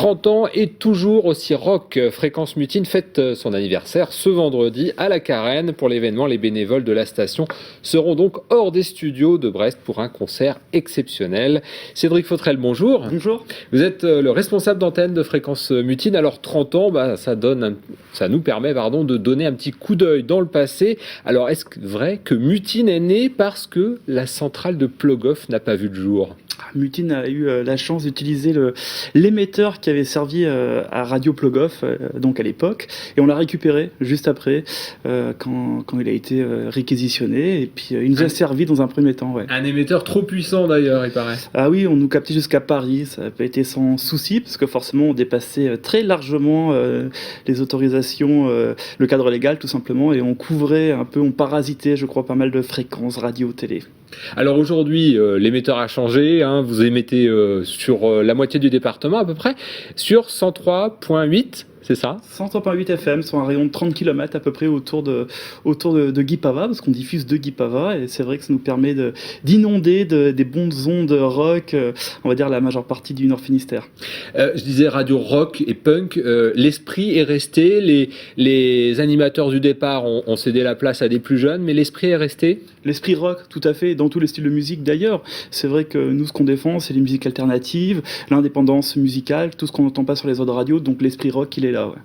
30 ans et toujours aussi rock. Fréquence Mutine fête son anniversaire ce vendredi à la Carène. Pour l'événement, les bénévoles de la station seront donc hors des studios de Brest pour un concert exceptionnel. Cédric Fautrel, bonjour. Bonjour. Vous êtes le responsable d'antenne de Fréquence Mutine. Alors 30 ans, ça nous permet de donner un petit coup d'œil dans le passé. Alors est-ce vrai que Mutine est né parce que la centrale de Plogoff n'a pas vu le jour ? Mutine a eu la chance d'utiliser l'émetteur qui avait servi à Radio Plogoff, donc à l'époque, et on l'a récupéré juste après, quand il a été réquisitionné, et puis il nous a servi dans un premier temps. Ouais. Un émetteur trop puissant d'ailleurs, il paraît. Ah oui, on nous captait jusqu'à Paris, ça n'a pas été sans souci, parce que forcément on dépassait très largement les autorisations, le cadre légal tout simplement, et on couvrait un peu, on parasitait, je crois, pas mal de fréquences radio, télé. Alors aujourd'hui, l'émetteur a changé, vous émettez sur la moitié du département à peu près, sur 103.8, c'est ça ? 103.8 FM, sur un rayon de 30 km à peu près autour de Guipava, parce qu'on diffuse de Guipava, et c'est vrai que ça nous permet d'inonder des bonnes ondes rock, on va dire la majeure partie du Nord Finistère. Je disais radio rock et punk, l'esprit est resté, les animateurs du départ ont cédé la place à des plus jeunes, mais l'esprit est resté ? L'esprit rock, tout à fait, dans tous les styles de musique d'ailleurs. C'est vrai que nous, ce qu'on défend, c'est les musiques alternatives, l'indépendance musicale, tout ce qu'on n'entend pas sur les autres radios, donc l'esprit rock, il est là, ouais.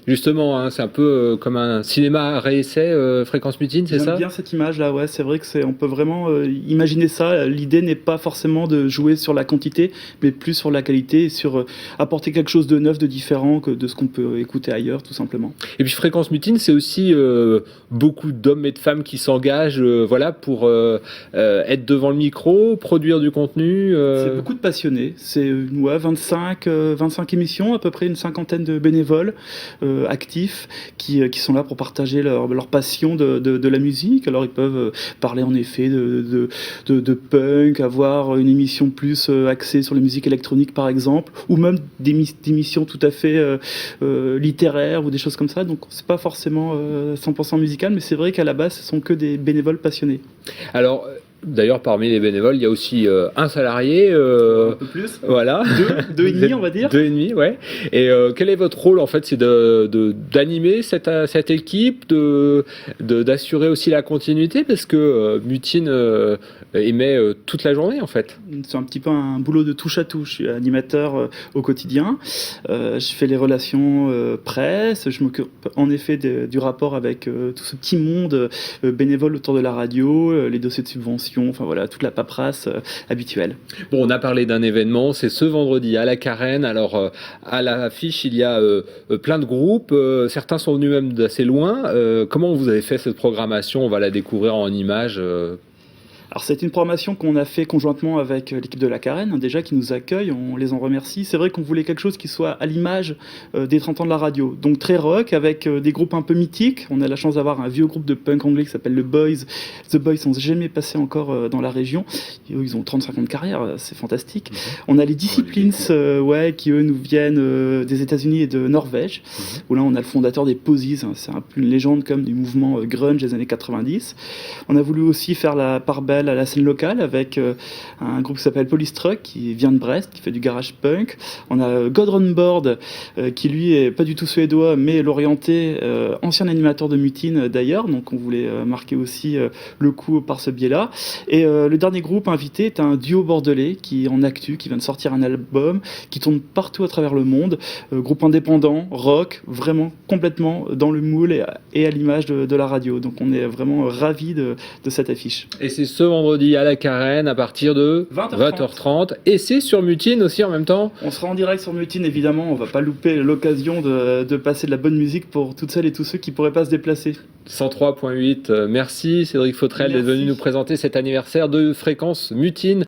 Justement, c'est un peu comme un cinéma à réessai, Fréquence Mutine, c'est ça ? J'aime bien cette image-là, ouais. C'est vrai que on peut vraiment imaginer ça. L'idée n'est pas forcément de jouer sur la quantité, mais plus sur la qualité et sur apporter quelque chose de neuf, de différent que de ce qu'on peut écouter ailleurs, tout simplement. Et puis Fréquence Mutine, c'est aussi beaucoup d'hommes et de femmes qui s'engagent, pour être devant le micro, produire du contenu. C'est beaucoup de passionnés. C'est 25 émissions, à peu près une cinquantaine de bénévoles. Actifs qui sont là pour partager leur passion de la musique. Alors ils peuvent parler en effet de punk, avoir une émission plus axée sur les musiques électroniques par exemple, ou même des émissions tout à fait littéraires ou des choses comme ça. Donc c'est pas forcément 100% musical, mais c'est vrai qu'à la base ce sont que des bénévoles passionnés. Alors d'ailleurs, parmi les bénévoles, il y a aussi un salarié. Un peu plus. Voilà. Deux et demi, on va dire. 2,5, ouais. Et quel est votre rôle, en fait ? C'est d'animer cette équipe, d'assurer aussi la continuité, parce que Mutine émet toute la journée, en fait. C'est un petit peu un boulot de touche à tout. Je suis animateur au quotidien. Je fais les relations presse. Je m'occupe en effet du rapport avec tout ce petit monde bénévole autour de la radio, les dossiers de subvention. Enfin voilà, toute la paperasse habituelle. Bon, on a parlé d'un événement, c'est ce vendredi à la Carène. Alors, à l'affiche, il y a plein de groupes. Certains sont venus même d'assez loin. Comment vous avez fait cette programmation ? On va la découvrir en images. Alors c'est une programmation qu'on a fait conjointement avec l'équipe de la Carène, déjà qui nous accueille, on les en remercie. C'est vrai qu'on voulait quelque chose qui soit à l'image des 30 ans de la radio, donc très rock, avec des groupes un peu mythiques. On a la chance d'avoir un vieux groupe de punk anglais qui s'appelle The Boys sont jamais passés encore dans la région. Ils ont 35 ans de carrière, c'est fantastique. On a les Disciplines, qui eux nous viennent des États-Unis et de Norvège, où là on a le fondateur des Posies, c'est un peu une légende comme du mouvement grunge des années 90. On a voulu aussi faire la part belle à la scène locale avec un groupe qui s'appelle Polystruck qui vient de Brest, qui fait du garage punk. On a God On Board qui lui est pas du tout suédois mais l'orienté, ancien animateur de Mutine d'ailleurs, donc on voulait marquer aussi le coup par ce biais-là. Et le dernier groupe invité est un duo bordelais qui est en actu, qui vient de sortir un album, qui tourne partout à travers le monde, groupe indépendant, rock, vraiment complètement dans le moule et à l'image de la radio. Donc on est vraiment ravis de cette affiche. Et c'est ce vendredi à la Carène à partir de 20h30. Et c'est sur Mutine aussi en même temps. On sera en direct sur Mutine évidemment, on va pas louper l'occasion de passer de la bonne musique pour toutes celles et tous ceux qui pourraient pas se déplacer. 103.8, merci Cédric Fautrel d'être venu nous présenter cet anniversaire de Fréquence Mutine.